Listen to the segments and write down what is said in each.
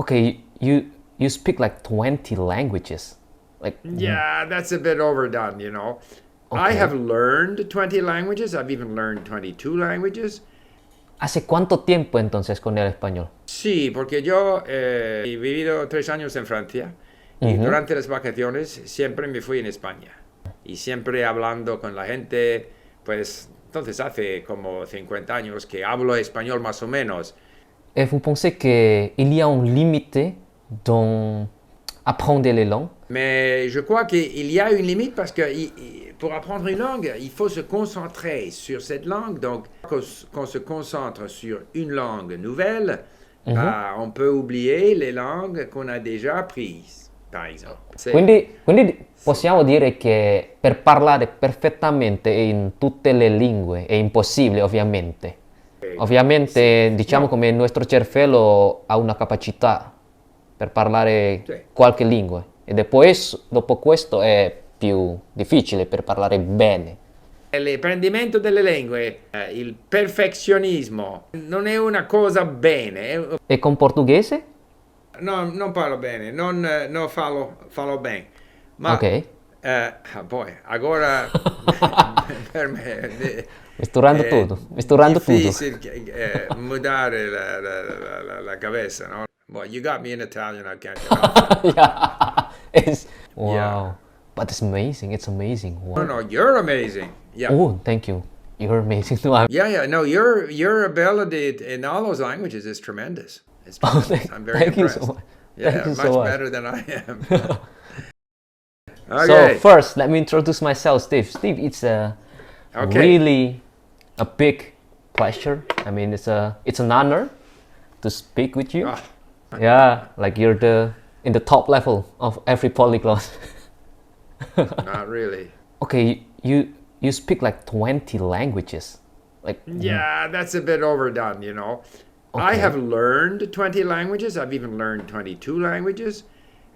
Okay, you speak like 20 languages. Like, Yeah, that's a bit overdone, you know. I okay. have learned 20 languages. I've even learned 22 languages. ¿Hace cuánto tiempo entonces con el español? Sí, porque yo he vivido 3 años en Francia y Ujú. durante las vacaciones siempre me fui en España y siempre hablando con la gente, pues entonces hace como 50 años que hablo español más o menos. Et vous pensez qu'il y a un limite dans apprendre les langues? Mais je crois qu'il y a une limite parce que pour apprendre une langue, il faut se concentrer sur cette langue. Donc, qu'on se concentre sur une langue nouvelle, Mhm. bah, on peut oublier les langues qu'on a déjà apprises, par exemple. Quindi possiamo dire che per parlare perfettamente in tutte le lingue è impossibile, ovviamente. Sí. Ovviamente, diciamo No, come il nostro cervello ha una capacità per parlare sí. qualche lingua e poi dopo questo è più difficile per parlare bene. L'apprendimento delle lingue, il perfezionismo, non è una cosa bene. E con portoghese? No, non parlo bene, non fallo bene. Ok, Ma poi, agora per me misturando è tutto, misturando tutto. difficile mudare la cabeza, no? Well, you got me in Italian, I can't get off it. Yeah, it's, Yeah. wow, but it's amazing, No, wow. no, you're amazing. Yeah. Oh, thank you, you're amazing too. Yeah, yeah. No, your ability in all those languages is tremendous. It's Oh, tremendous. I'm very thank you so impressed. much, thank Yeah, you so much much. better than I am. So Okay. first, let me introduce myself, Steve. Steve, it's a Okay. really a big pleasure. I mean, it's an honor to speak with you. Ah, Yeah, like you're the in the top level of every polyglot. not really. Okay, you speak like 20 languages. Like, Yeah, that's a bit overdone, you know. I okay. have learned 20 languages. I've even learned 22 languages.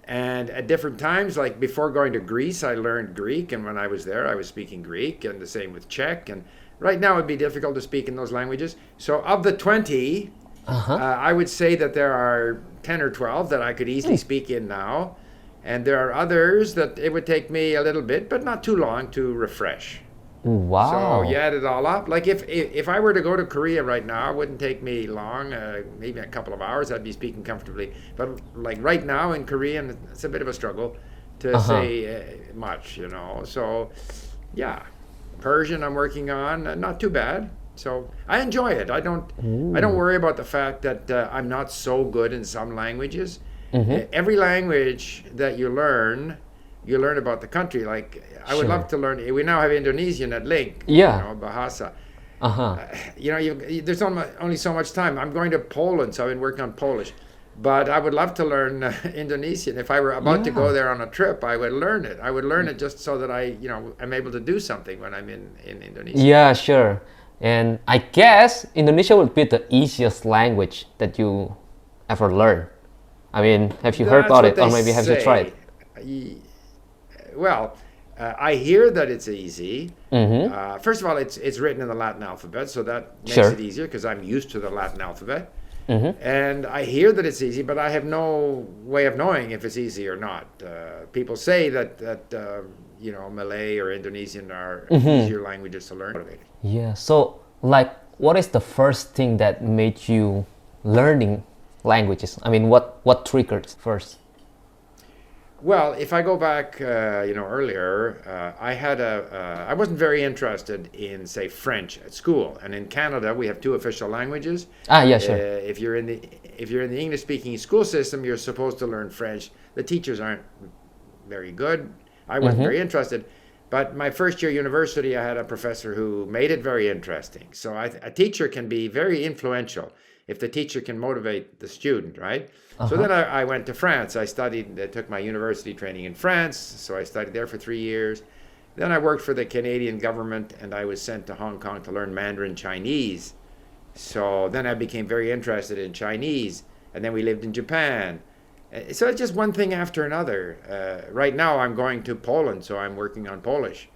And at different times, like before going to Greece, I learned Greek. And when I was there, I was speaking Greek, and the same with Czech. And right now, it'd be difficult to speak in those languages. So, of the 20, Uh-huh. I would say that there are 10 or 12 that I could easily speak in now. And there are others that it would take me a little bit, but not too long to refresh. So you Wow. add it all up. Like if I were to go to Korea right now, it wouldn't take me long, maybe a couple of hours. I'd be speaking comfortably. But like right now in Korean, it's a bit of a struggle to Uh-huh. say much, you know. So yeah, Persian I'm working on, not too bad. So I enjoy it. I don't worry about the fact that I'm not so good in some languages. Mm-hmm. Every language that you learn about the country. Like I would love Sure. to learn. We now have Indonesian at Link, Yeah. Bahasa. Uh-huh. There's only so much time. I'm going to Poland, so I've been working on Polish. But I would love to learn Indonesian. If I were about to go Yeah. there on a trip, I would learn it. I would learn it just so that I'm able to do something when I'm in Indonesia. Yeah, sure. And I guess Indonesia would be the easiest language that you ever learn. I mean, have you heard That's about what it, or they maybe have you tried? say. Well, I hear that it's easy. Mm-hmm. First of all, it's written in the Latin alphabet, so that makes Sure. it easier because I'm used to the Latin alphabet. Mm-hmm. And I hear that it's easy, but I have no way of knowing if it's easy or not. People say that Malay or Indonesian are easier languages to learn. Yeah. So, like, what is the first thing that made you learning languages? I mean, what triggered first? Well, if I go back, earlier, I wasn't very interested in, say, French at school. And in Canada, we have two official languages. Ah, yeah, sure. If you're in the English-speaking school system, you're supposed to learn French. The teachers aren't very good. I wasn't Mm-hmm. very interested. But my first year university, I had a professor who made it very interesting. So a teacher can be very influential if the teacher can motivate the student, right? So Uh-huh. then I went to France. I took my university training in France. So I studied there for 3 years. Then I worked for the Canadian government and I was sent to Hong Kong to learn Mandarin Chinese. So then I became very interested in Chinese. And then we lived in Japan. So it's just one thing after another. Right now I'm going to Poland, so I'm working on Polish.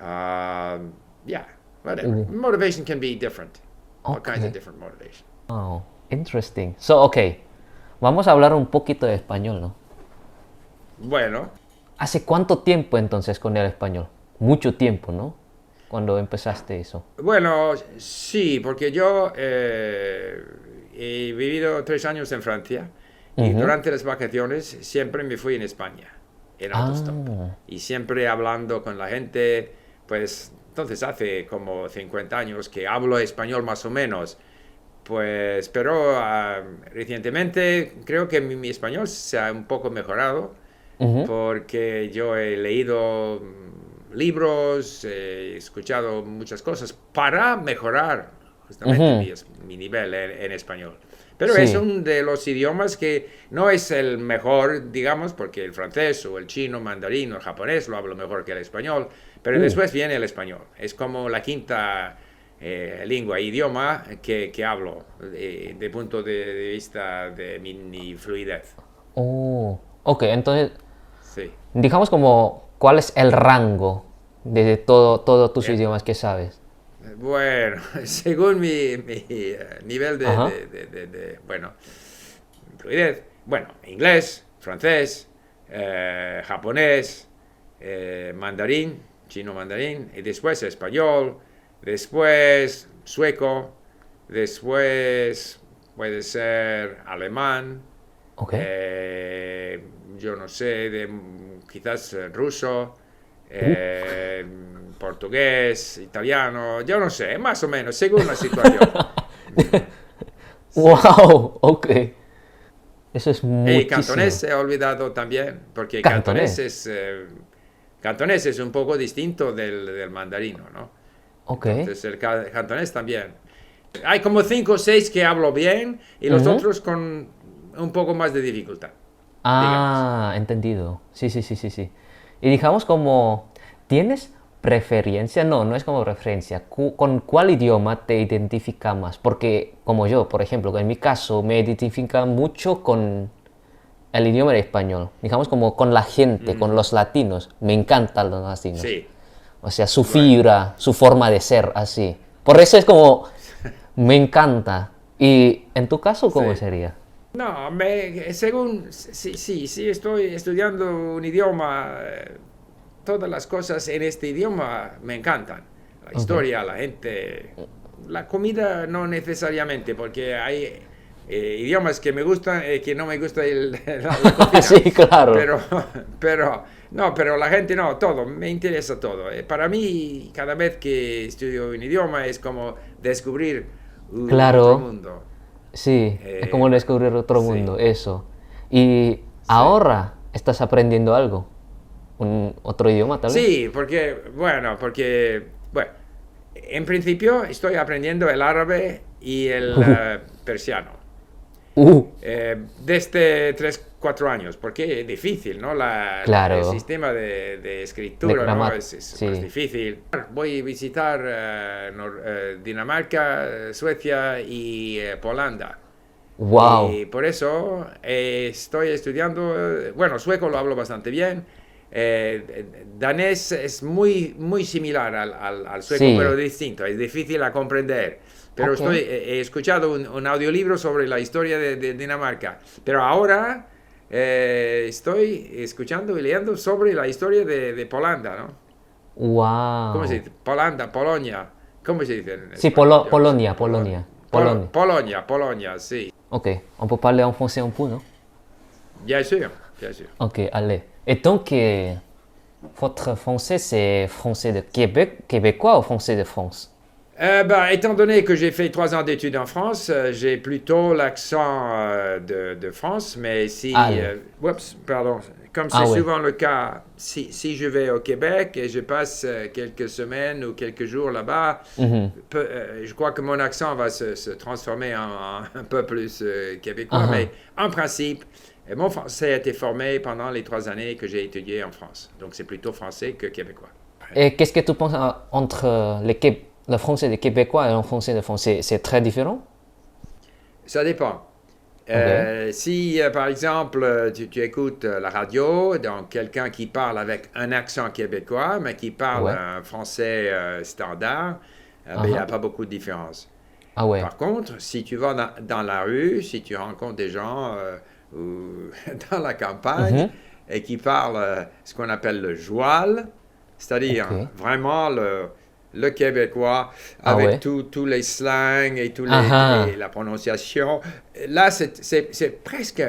Yeah, whatever. Motivation can be different. All kinds of Okay. different motivation. Oh, interesting. So, okay, vamos a hablar un poquito de español, ¿no? Bueno, ¿Hace cuánto tiempo entonces con el español? Mucho tiempo, ¿no? Cuando empezaste eso. bueno, sí, porque yo he vivido 3 años en Francia y Ujú. durante las vacaciones siempre me fui en España, en autostop. Ah, Y siempre hablando con la gente, pues entonces hace como 50 años que hablo español más o menos. Pues, pero recientemente creo que mi español se ha un poco mejorado ujú. porque yo he leído libros, he escuchado muchas cosas para mejorar justamente Ujú. mi nivel en español. Pero es Sí. uno de los idiomas que no es el mejor, digamos, porque el francés o el chino, mandarín o el japonés lo hablo mejor que el español, pero Uh, después viene el español. Es como la quinta lengua, idioma que hablo de punto de vista de mi fluidez. oh. Ok, entonces, Sí. digamos como, ¿cuál es el rango de todos tus Eh, idiomas que sabes? Bueno, según mi nivel Ajá. bueno, fluidez, bueno, inglés, francés, japonés, mandarín, chino mandarín, y después español, después sueco, después puede ser alemán, Ok. eh, yo no sé, quizás ruso, Uh. eh, portugués, italiano, yo no sé, más o menos, según la situación. Sí. Wow, ok. Eso es Y muchísimo. cantonés he olvidado también, porque Cantonés. cantonés es un poco distinto del mandarino, ¿no? Ok. Entonces el cantonés también. Hay como 5 o 6 que hablo bien y los Ujú. otros con un poco más de dificultad, digamos. Ah, entendido. Sí, sí, sí, sí, sí. Y digamos como, ¿tienes preferencia? No, no es como preferencia. ¿Con cuál idioma te identifica más? Porque como yo, por ejemplo, en mi caso me identifica mucho con el idioma de español. Digamos como con la gente, con Ujú. los latinos. Me encantan los latinos. Sí, O sea, su bueno. fibra, su forma de ser, así. Por eso es como, me encanta. Y en tu caso, ¿cómo Sí. sería? No, según, sí, sí, sí, estoy estudiando un idioma, todas las cosas en este idioma me encantan. La Ok. historia, la gente, la comida no necesariamente, porque hay idiomas que me gustan, que no me gusta la cocina. Sí, claro. Pero, no, pero la gente no, todo, me interesa todo. Para mí, cada vez que estudio un idioma es como descubrir otro Claro. mundo. Sí, es como descubrir otro Sí, mundo, eso. Y sí. ahora estás aprendiendo algo, un otro idioma tal vez. Sí, bueno, en principio estoy aprendiendo el árabe y el Uh, persiano. uh, Desde 3 o 4 años, porque es difícil, ¿no? El claro, sistema de de escritura, ¿no? gramática, Es más sí. difícil. Voy a visitar Dinamarca, Suecia y Holanda. Wow, Y por eso estoy estudiando, bueno, sueco lo hablo bastante bien. Danés es muy similar al sueco, pero sí. distinto, es difícil a comprender. Pero Ok. he escuchado un audiolibro sobre la historia de Dinamarca. Pero ahora estoy escuchando y leyendo sobre la historia de Polanda, ¿no? ¿Cómo se Wow. dice? Polanda, Polonia. ¿Cómo se dice en Sí, español? Yo no sé. Polonia, Polonia, Polonia. Polonia, Polonia, sí. Ok, on peut parler en français un peu, non? Bien sûr, bien sûr. Ok, allez. Et donc, votre français, c'est français de Québec, québécois ou français de France? Bah, étant donné que j'ai fait 3 ans d'études en France, j'ai plutôt l'accent de France, mais si, Allez. oups, pardon, comme Ah c'est ouais. souvent le cas, si je vais au Québec et je passe quelques semaines ou quelques jours là-bas, Mhm. je crois que mon accent va se transformer en un peu plus québécois, Ah, mais en principe, mon français a été formé pendant les 3 années que j'ai étudié en France, donc c'est plutôt français que québécois. et qu'est-ce que tu penses entre le français des Québécois et le français de France? C'est très différent? Ça dépend. Ok. Si, par exemple, tu écoutes la radio, donc quelqu'un qui parle avec un accent québécois, mais qui parle Ouais. un français standard, ben, il n'y a Ah, pas beaucoup de différence. ah ouais. Par contre, si tu vas dans la rue, si tu rencontres des gens ou dans la campagne et qui parlent ce qu'on appelle le joual, c'est-à-dire Ok. vraiment le québécois Ah avec ouais. tous les slangs et Ah ah. la prononciation. Là, c'est presque,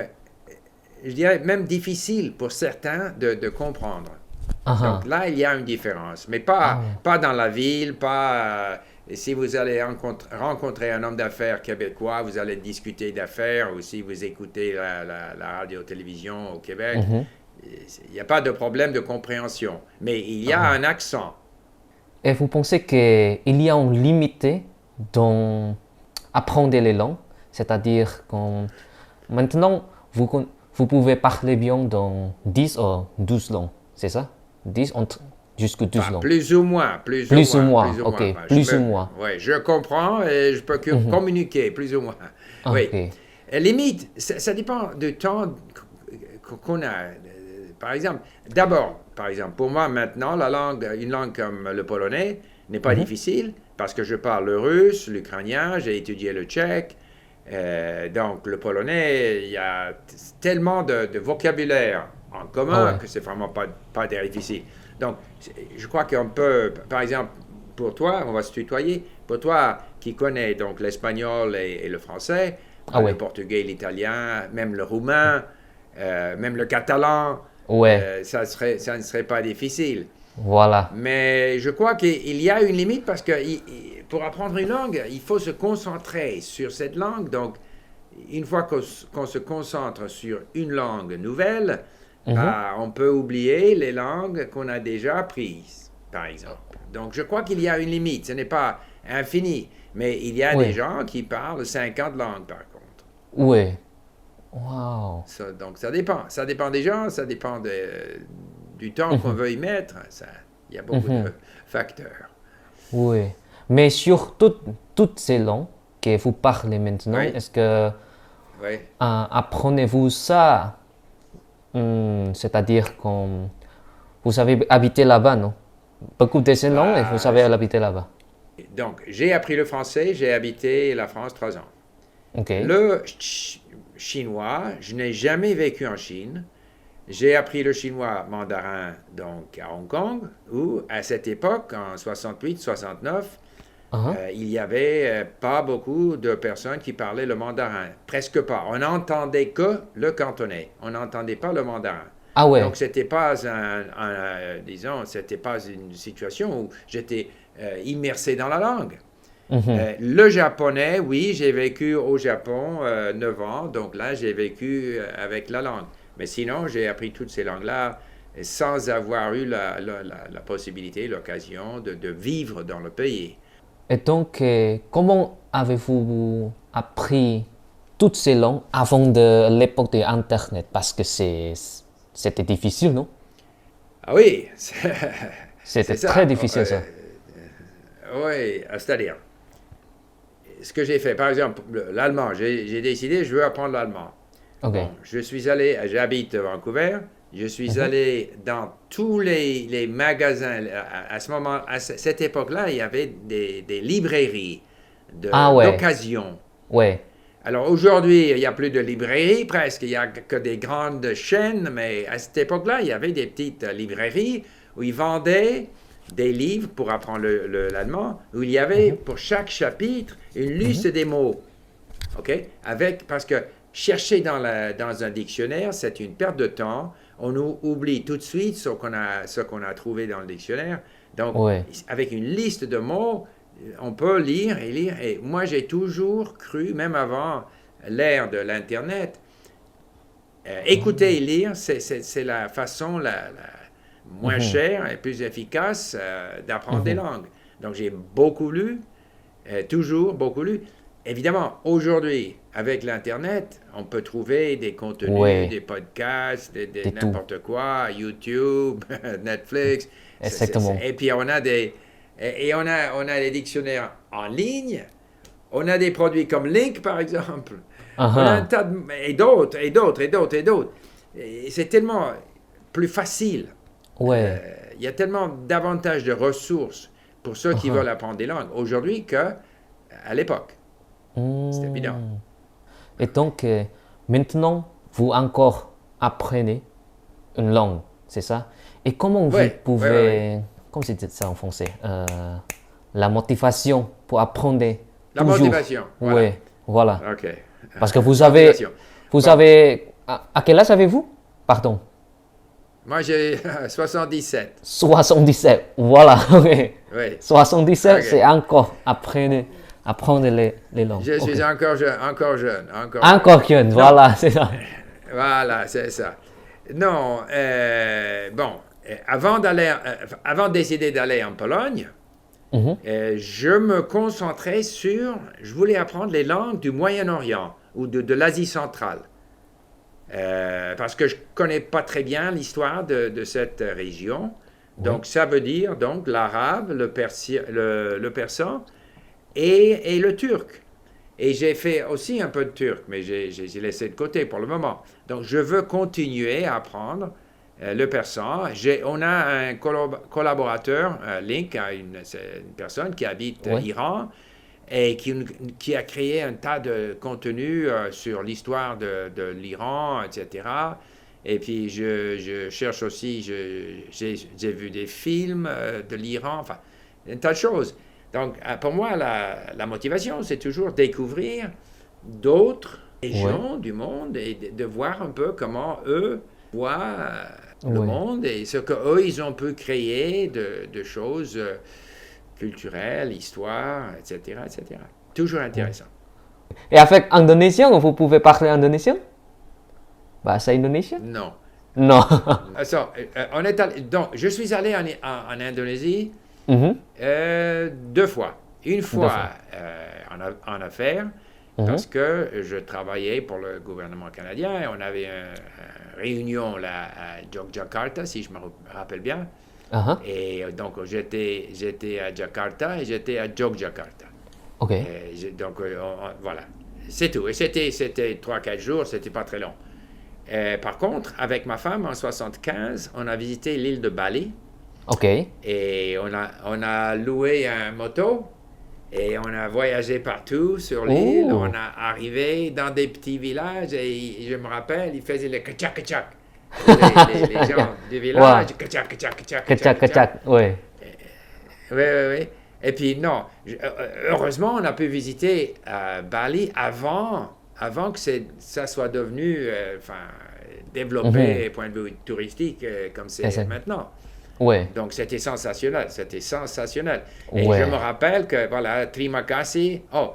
je dirais même difficile pour certains de comprendre. Ah Donc ah. là, il y a une différence, mais Ah pas, ouais. pas dans la ville, pas... si vous allez rencontrer un homme d'affaires québécois, vous allez discuter d'affaires, ou si vous écoutez la radio-télévision au Québec, Mhm. il n'y a pas de problème de compréhension. Mais il y Ah a ouais. un accent. Et vous pensez qu'il y a une limite dans apprendre les langues? C'est-à-dire que maintenant, vous pouvez parler bien dans 10 ou 12 langues, c'est ça? 10 entre, jusqu'à 12 Enfin, langues. plus ou moins, plus ou Plus ou moins, moins, plus ou moins. ok, Enfin, plus ou moins. ouais, je comprends et je peux communiquer, plus ou moins. Oui. Ok. Limite, ça dépend du temps qu'on a. Par exemple, d'abord, par exemple, pour moi maintenant, une langue comme le polonais n'est pas difficile parce que je parle le russe, l'ukrainien, j'ai étudié le tchèque. Donc, le polonais, il y a tellement de vocabulaire en Ah commun ouais. que c'est vraiment pas difficile. Donc, je crois qu'on peut, par exemple, pour toi, on va se tutoyer, pour toi qui connais donc l'espagnol et le français, Ah le ouais. portugais, l'italien, même le roumain, même le catalan, Ouais. ça ne serait pas difficile. Voilà. Mais je crois qu'il y a une limite parce que pour apprendre une langue, il faut se concentrer sur cette langue. Donc, une fois qu'on se concentre sur une langue nouvelle, Mhm. bah, on peut oublier les langues qu'on a déjà apprises, par exemple. Donc, je crois qu'il y a une limite. Ce n'est pas infini, mais il y a des Ouais. gens qui parlent 50 langues, par contre. Ouais. Wow. Donc, ça dépend. Ça dépend des gens, ça dépend du temps qu'on veut y mettre. Il y a beaucoup de facteurs. Oui. Mais sur toutes ces langues que vous parlez maintenant, Oui, est-ce que oui. apprenez-vous ça? C'est-à-dire que vous avez habité là-bas, non? Beaucoup de ces langues et vous Bah, avez habité là-bas. donc, j'ai appris le français, j'ai habité la France 3 ans. Ok. Le chinois, je n'ai jamais vécu en Chine. J'ai appris le chinois mandarin donc à Hong Kong, où à cette époque, en 68-69, Uh-huh. il n'y avait pas beaucoup de personnes qui parlaient le mandarin. Presque pas. On n'entendait que le cantonais. On n'entendait pas le mandarin. Ah ouais. Donc, c'était pas disons, c'était pas une situation où j'étais immersé dans la langue. Le japonais, oui, j'ai vécu au Japon 9 ans, donc là, j'ai vécu avec la langue. Mais sinon, j'ai appris toutes ces langues-là sans avoir eu la possibilité, l'occasion de vivre dans le pays. Et donc, comment avez-vous appris toutes ces langues avant de l'époque de Internet? Parce que c'était difficile, non? Ah oui, C'était c'est très ça. difficile ça. Oui, c'est-à-dire, ce que j'ai fait, par exemple, l'allemand, j'ai décidé, je veux apprendre l'allemand. Ok. Bon, j'habite à Vancouver, je suis allé dans tous les magasins. À ce moment, à cette époque-là, il y avait des librairies Ah ouais. d'occasion. Ouais. Alors aujourd'hui, il n'y a plus de librairies presque, il n'y a que des grandes chaînes, mais à cette époque-là, il y avait des petites librairies où ils vendaient des livres pour apprendre l'allemand, où il y avait pour chaque chapitre une liste des mots. OK? Parce que chercher dans un dictionnaire, c'est une perte de temps. On oublie tout de suite ce qu'on a trouvé dans le dictionnaire. Donc, Ouais. avec une liste de mots, on peut lire et lire. Et moi, j'ai toujours cru, même avant l'ère de l'Internet, écouter et lire, c'est la façon la moins chère et plus efficace d'apprendre des langues. Donc, j'ai beaucoup lu, toujours beaucoup lu. Évidemment, aujourd'hui, avec l'Internet, on peut trouver des contenus, Ouais. des podcasts, C'est tout. n'importe quoi, YouTube, Netflix. Exactement. Et puis, on a des dictionnaires en ligne. On a des produits comme Link, par exemple. Ah On a un ah. tas et d'autres, et d'autres, et d'autres, et d'autres. Et c'est tellement plus facile. Ouais. Il y a tellement davantage de ressources pour ceux qui veulent apprendre des langues aujourd'hui qu'à l'époque. C'est évident. Hmm. Et donc, maintenant, vous encore apprenez une langue, c'est ça? Et comment vous Oui, oui, oui, oui. pouvez, comment c'est ça en français? La motivation pour apprendre La toujours. motivation, voilà. Oui, voilà. OK. Parce que Motivation. vous Bon, avez, à quel âge avez-vous? Pardon. moi j'ai 77. 77, voilà. Ok. Oui. 77, c'est OK. encore apprendre les langues. Je Ok. suis encore jeune, encore jeune, encore jeune. Encore jeune, Non, voilà, c'est ça. voilà, c'est ça. Non, bon, avant de décider d'aller en Pologne, Mhm. je me concentrais je voulais apprendre les langues du Moyen-Orient ou de l'Asie centrale. Parce que je ne connais pas très bien l'histoire de cette région. Oui. Donc, ça veut dire donc l'arabe, le persan et le turc. Et j'ai fait aussi un peu de turc, mais j'ai laissé de côté pour le moment. Donc, je veux continuer à apprendre le persan. On a un collaborateur, Link, c'est une personne qui habite Oui. Iran et qui a créé un tas de contenu sur l'histoire de l'Iran, etc. Et puis, je cherche aussi, j'ai vu des films de l'Iran, enfin, un tas de choses. Donc, pour moi, la motivation, c'est toujours découvrir d'autres Oui. régions du monde et de voir un peu comment eux voient le Oui. monde et ce qu'eux, ils ont pu créer de choses culturelles, histoire, etc., etc. Toujours Oui. intéressant. Et avec indonésien, vous pouvez parler indonésien? Bahasa Indonesia? Non. Non. Donc, je suis allé en Indonésie Mhm. 2 fois. Une Deux fois fois. en affaires, Mhm. parce que je travaillais pour le gouvernement canadien et on avait une réunion là à Yogyakarta, si je me rappelle bien. Aha. Et donc, j'étais à Jakarta et j'étais à Yogyakarta. Ok. Donc, voilà. C'est tout. Et c'était 3-4 jours, c'était pas très long. Par contre, avec ma femme, en 75, on a visité l'île de Bali Ok. et on a loué un moto et on a voyagé partout sur l'île. Oh. On a arrivé dans des petits villages et je me rappelle, ils faisaient le kachak kachak. Les gens du Wah. village, kachak kachak kachak kachak kachak. Kecak-kecak. Oui. Oui, oui, oui. Et puis, non, heureusement, on a pu visiter Bali avant que ça soit devenu Mhm. développé point de vue touristique comme c'est Exact. maintenant. Oui. Donc, c'était sensationnel, c'était sensationnel. Et je me Ouais. rappelle que, voilà, terima kasih. Oh,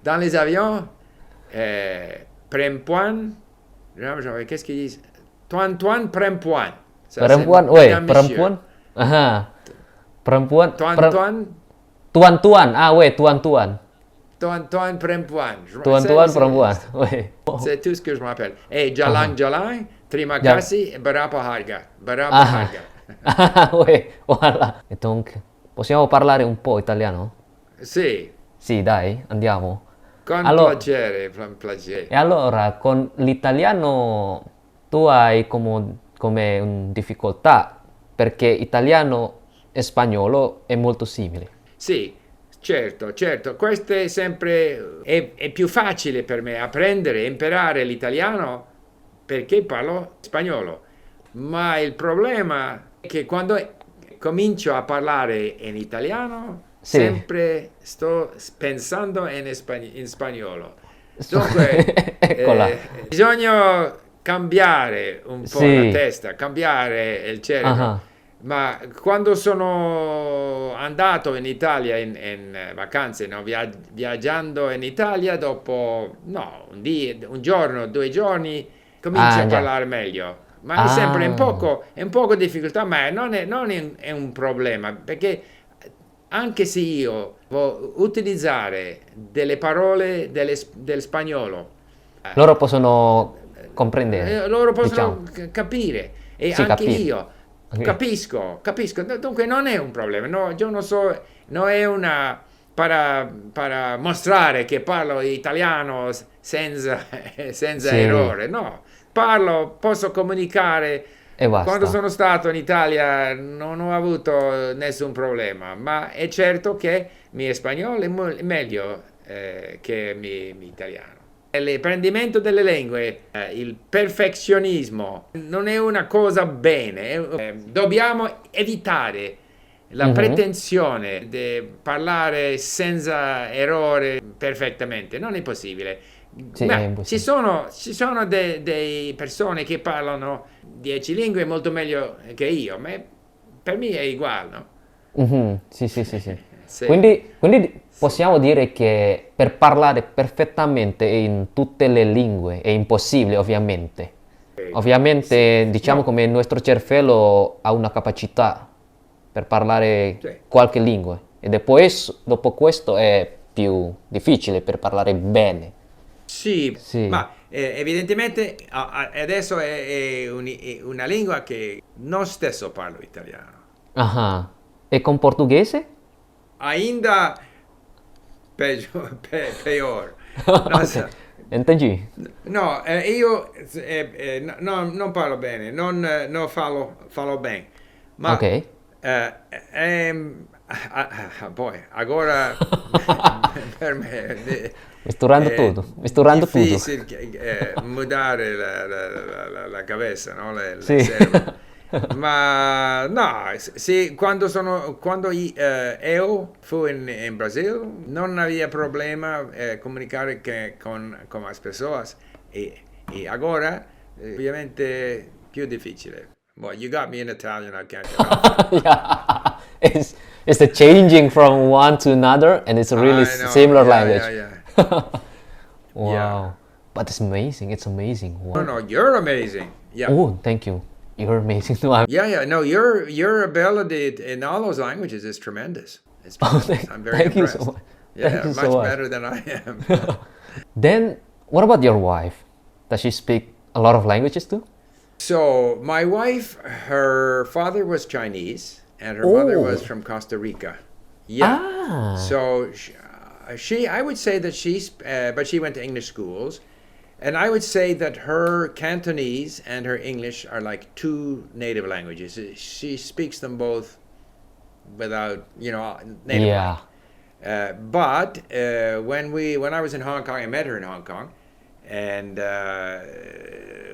dans les avions, perempuan, qu'est-ce qu'ils disent? Tuan perempuan. Ça, c'est Perempuan, weh, madame, monsieur. perempuan. Aha. Perempuan, Tuan, tuan-tuan. Ah, weh, tuan-tuan. tuan perempuan. Tuan-tuan perempuan. Weh. C'est tout ce que je me rappelle. Et Aha. jalan, terima Ya. kasih, berapa harga? Berapa Ah. harga? Ah, weh, voilà. E donc, possiamo parlare un po' italiano? Sì, Sì, dai, andiamo. con Allora, piacere, con piacere. e allora, con l'italiano tu hai come un difficoltà, perché italiano e spagnolo è molto simile. Sì, certo, certo. Questo è sempre... È più facile per me apprendere e imparare l'italiano perché parlo spagnolo. Ma il problema è che quando comincio a parlare in italiano, Sì. sempre sto pensando in spagnolo. Dunque, Eccola. bisogna cambiare un po' la Sì. testa, cambiare il cerebro. Ah, Ma quando sono andato in Italia in vacanze, no, viaggiando in Italia, dopo no, un giorno, 2 giorni, cominci ah, a già. parlare meglio. Ma è sempre Ah, un poco di difficoltà, ma non è un problema, perché anche se io voglio utilizzare delle parole del spagnolo, loro possono comprendere, loro possono diciamo. capire e Sì, anche capire. io Ok. capisco. Dunque non è un problema, no, io non so, non è una per mostrare che parlo italiano senza Sì, errore, no, posso comunicare. e Quando basta. sono stato in Italia non ho avuto nessun problema, ma è certo che mi spagnolo è meglio che mi italiano. L'apprendimento delle lingue, il perfezionismo non è una cosa bene. Dobbiamo evitare la pretensione di parlare senza errore perfettamente. Non è possibile. Sì, è Ma impossibile. ci sono delle persone che parlano 10 lingue molto meglio che io, ma per me è uguale, no? Mhm, sì, sì, sì, sì. Sì. Quindi possiamo dire che per parlare perfettamente in tutte le lingue è impossibile, ovviamente. Sì. Ovviamente, diciamo No, come il nostro cervello ha una capacità per parlare sì. qualche lingua e dopo questo è più difficile per parlare bene. Sì, Sì. ma evidentemente adesso è una lingua che non stesso parlo italiano. Ah, e con portoghese? Ainda peggio, peor. Non Ok, so. entendi. No, io non parlo bene, non fallo bene, Ok. ma poi agora per me è Misturando tutto. difficile mudare la cabeza, no? Il Sì. cerebro. Ma no, sì, quando io fui in Brasile non aveva problema comunicare con le persone e ora ovviamente più difficile. Well, you got me in Italian, I can't get off it. Yeah. It's the changing from one to another, and it's a really I know, similar yeah, yeah, language. yeah, yeah. Wow. But it's amazing. It's amazing. No, Wow. no, you're amazing. Yeah. Oh, thank you. You're amazing too. Yeah, yeah. No, your ability in all those languages is tremendous. It's Oh, tremendous. I'm very thank you so impressed. much. Thank Yeah, you so much much. better than I am. Then, what about your wife? Does she speak a lot of languages too? So, my wife, her father was Chinese and her mother was Oh. from Costa Rica. Yeah. Ah. So, I would say that but she went to English schools. And I would say that her Cantonese and her English are like two native languages. She speaks them both without, natively. Yeah. But when I was in Hong Kong, I met her in Hong Kong, and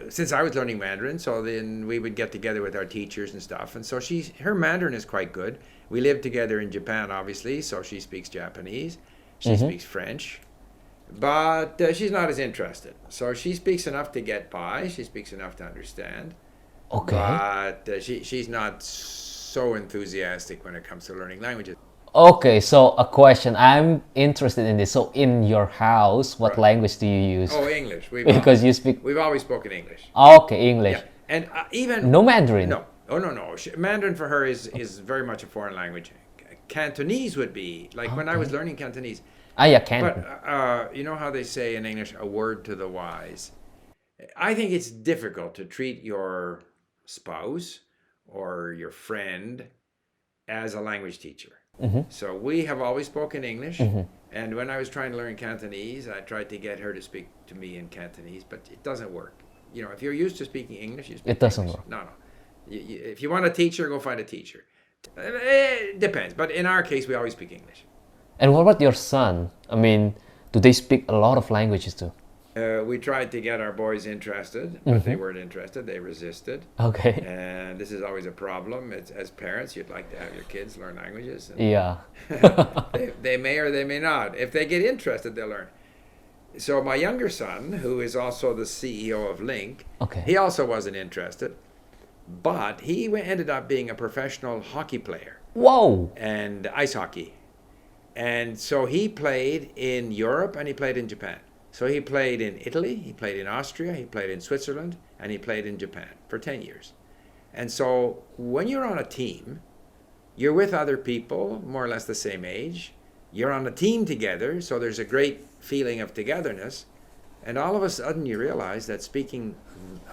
since I was learning Mandarin, so then we would get together with our teachers and stuff, and so her Mandarin is quite good. We live together in Japan, obviously, so she speaks Japanese, she speaks French, but she's not as interested. So she speaks enough to get by. She speaks enough to understand, Okay. but she's not so enthusiastic when it comes to learning languages. Okay, so a question. I'm interested in this. So in your house, what Right. language do you use? Oh, English. Because you speak. We've always spoken English. Okay, English. Yeah, and even No Mandarin. no. Oh no, no. Mandarin for her is very much a foreign language. Cantonese would be like when I was learning Cantonese. Ah, yeah, But Canton. you know how they say in English, a word to the wise. I think it's difficult to treat your spouse or your friend as a language teacher. So we have always spoken English, and when I was trying to learn Cantonese, I tried to get her to speak to me in Cantonese, but it doesn't work. If you're used to speaking English, you speak It doesn't English. work. No, no. If you want a teacher, go find a teacher. It depends, but in our case, we always speak English. And what about your son? I mean, do they speak a lot of languages too? We tried to get our boys interested, but they weren't interested. They resisted. Okay. And this is always a problem. As parents, you'd like to have your kids learn languages. And Yeah. they may or they may not. If they get interested, they'll learn. So my younger son, who is also the CEO of Link, Okay. he also wasn't interested, but he ended up being a professional hockey player Whoa. and ice hockey. And so he played in Europe and he played in Japan. So he played in Italy, he played in Austria, he played in Switzerland, and he played in Japan for 10 years. And so when you're on a team, you're with other people more or less the same age. You're on a team together, so there's a great feeling of togetherness. And all of a sudden you realize that speaking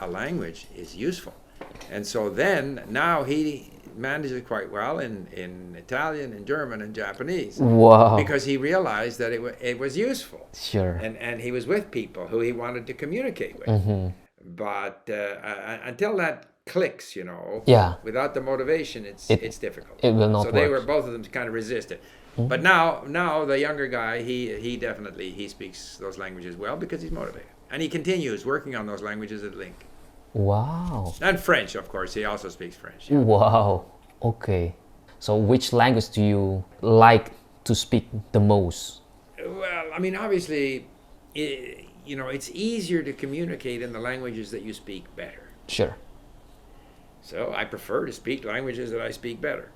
a language is useful. And so then now he manages quite well in Italian and German and Japanese. Wow. Because he realized that it was useful. Sure. And he was with people who he wanted to communicate with. But until that clicks, you know. Yeah. Without the motivation, it's difficult. It will not So they work. were, both of them kind of resisted. But now the younger guy, he definitely, he speaks those languages well because he's motivated. And he continues working on those languages at Link. Wow. And French, of course. He also speaks French. Yeah. Wow. Okay. So which language do you like to speak the most? Well, I mean, obviously, you know, it's easier to communicate in the languages that you speak better. Sure. So I prefer to speak languages that I speak better.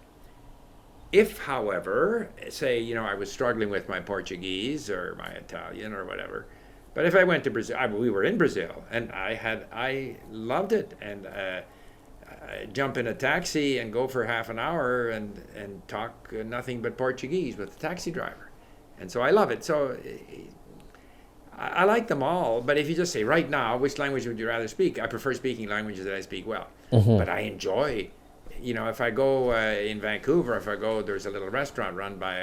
If, however, say, you know, I was struggling with my Portuguese or my Italian or whatever, but if I went to Brazil, we were in Brazil, and I loved it, and I'd jump in a taxi and go for half an hour and talk nothing but Portuguese with the taxi driver, and so I love it. So I like them all, but if you just say right now, which language would you rather speak? I prefer speaking languages that I speak well, but I enjoy. You know, if I go in Vancouver, there's a little restaurant run by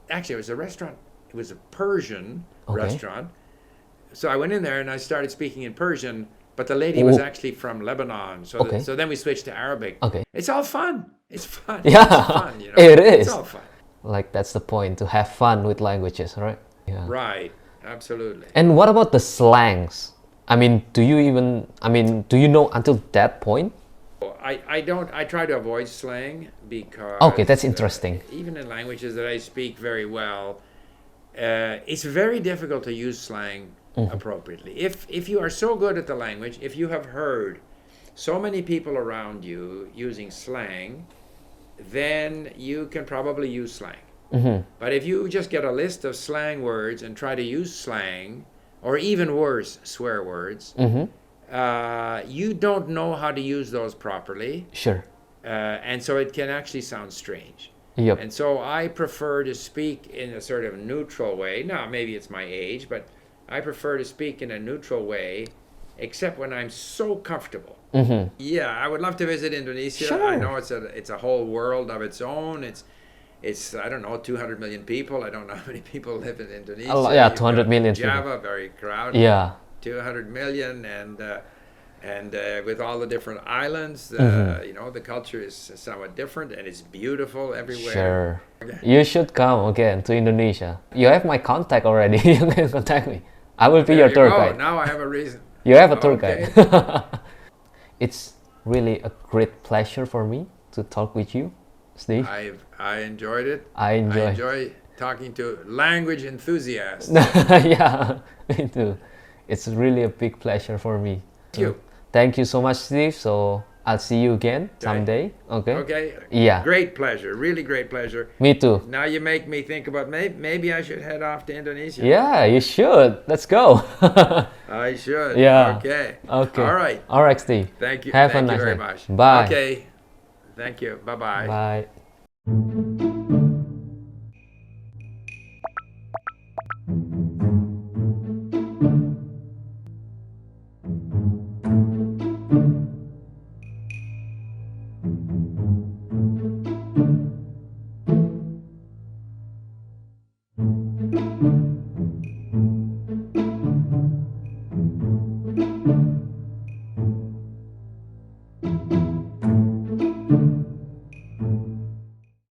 actually, it was a restaurant. It was a Persian restaurant. So I went in there and I started speaking in Persian, but the lady was actually from Lebanon. So so then we switched to Arabic. Okay. It's all fun. It's fun. Yeah, it's fun, you know? it is. It's all fun. Like that's the point, to have fun with languages, right? Yeah. Right. Absolutely. And what about the slangs? I mean, do you know until that point? I try to avoid slang because... Okay, that's interesting. Even in languages that I speak very well, it's very difficult to use slang appropriately. If you are so good at the language, if you have heard so many people around you using slang, then you can probably use slang. But if you just get a list of slang words and try to use slang, or even worse, swear words, you don't know how to use those properly. Sure. And so it can actually sound strange. Yep. And so I prefer to speak in a sort of neutral way. Now, maybe it's my age, but I prefer to speak in a neutral way, except when I'm so comfortable. Yeah, I would love to visit Indonesia. Sure. I know it's a whole world of its own. It's I don't know, 200 million people. I don't know how many people live in Indonesia. Yeah, 200 million Java, very crowded. Yeah. 200 million, and with all the different islands, you know, the culture is somewhat different, and it's beautiful everywhere. Sure. You should come again to Indonesia. You have my contact already. You can contact me. I will be your tour guide. Now I have a reason. You have a tour guide. It's really a great pleasure for me to talk with you, Steve. I enjoyed it. I enjoy talking to language enthusiasts. Yeah, me too. It's really a big pleasure for me. Thank you so much, Steve. So I'll see you again someday. Okay. Okay. Yeah. Great pleasure. Really great pleasure. Me too. Now you make me think about maybe I should head off to Indonesia. Yeah, you should. Let's go. I should. Yeah. Okay. Okay. All right. All right, Steve. Thank you. Have Thank a nice you very day. much. Bye. Okay. Thank you. Bye-bye. Bye.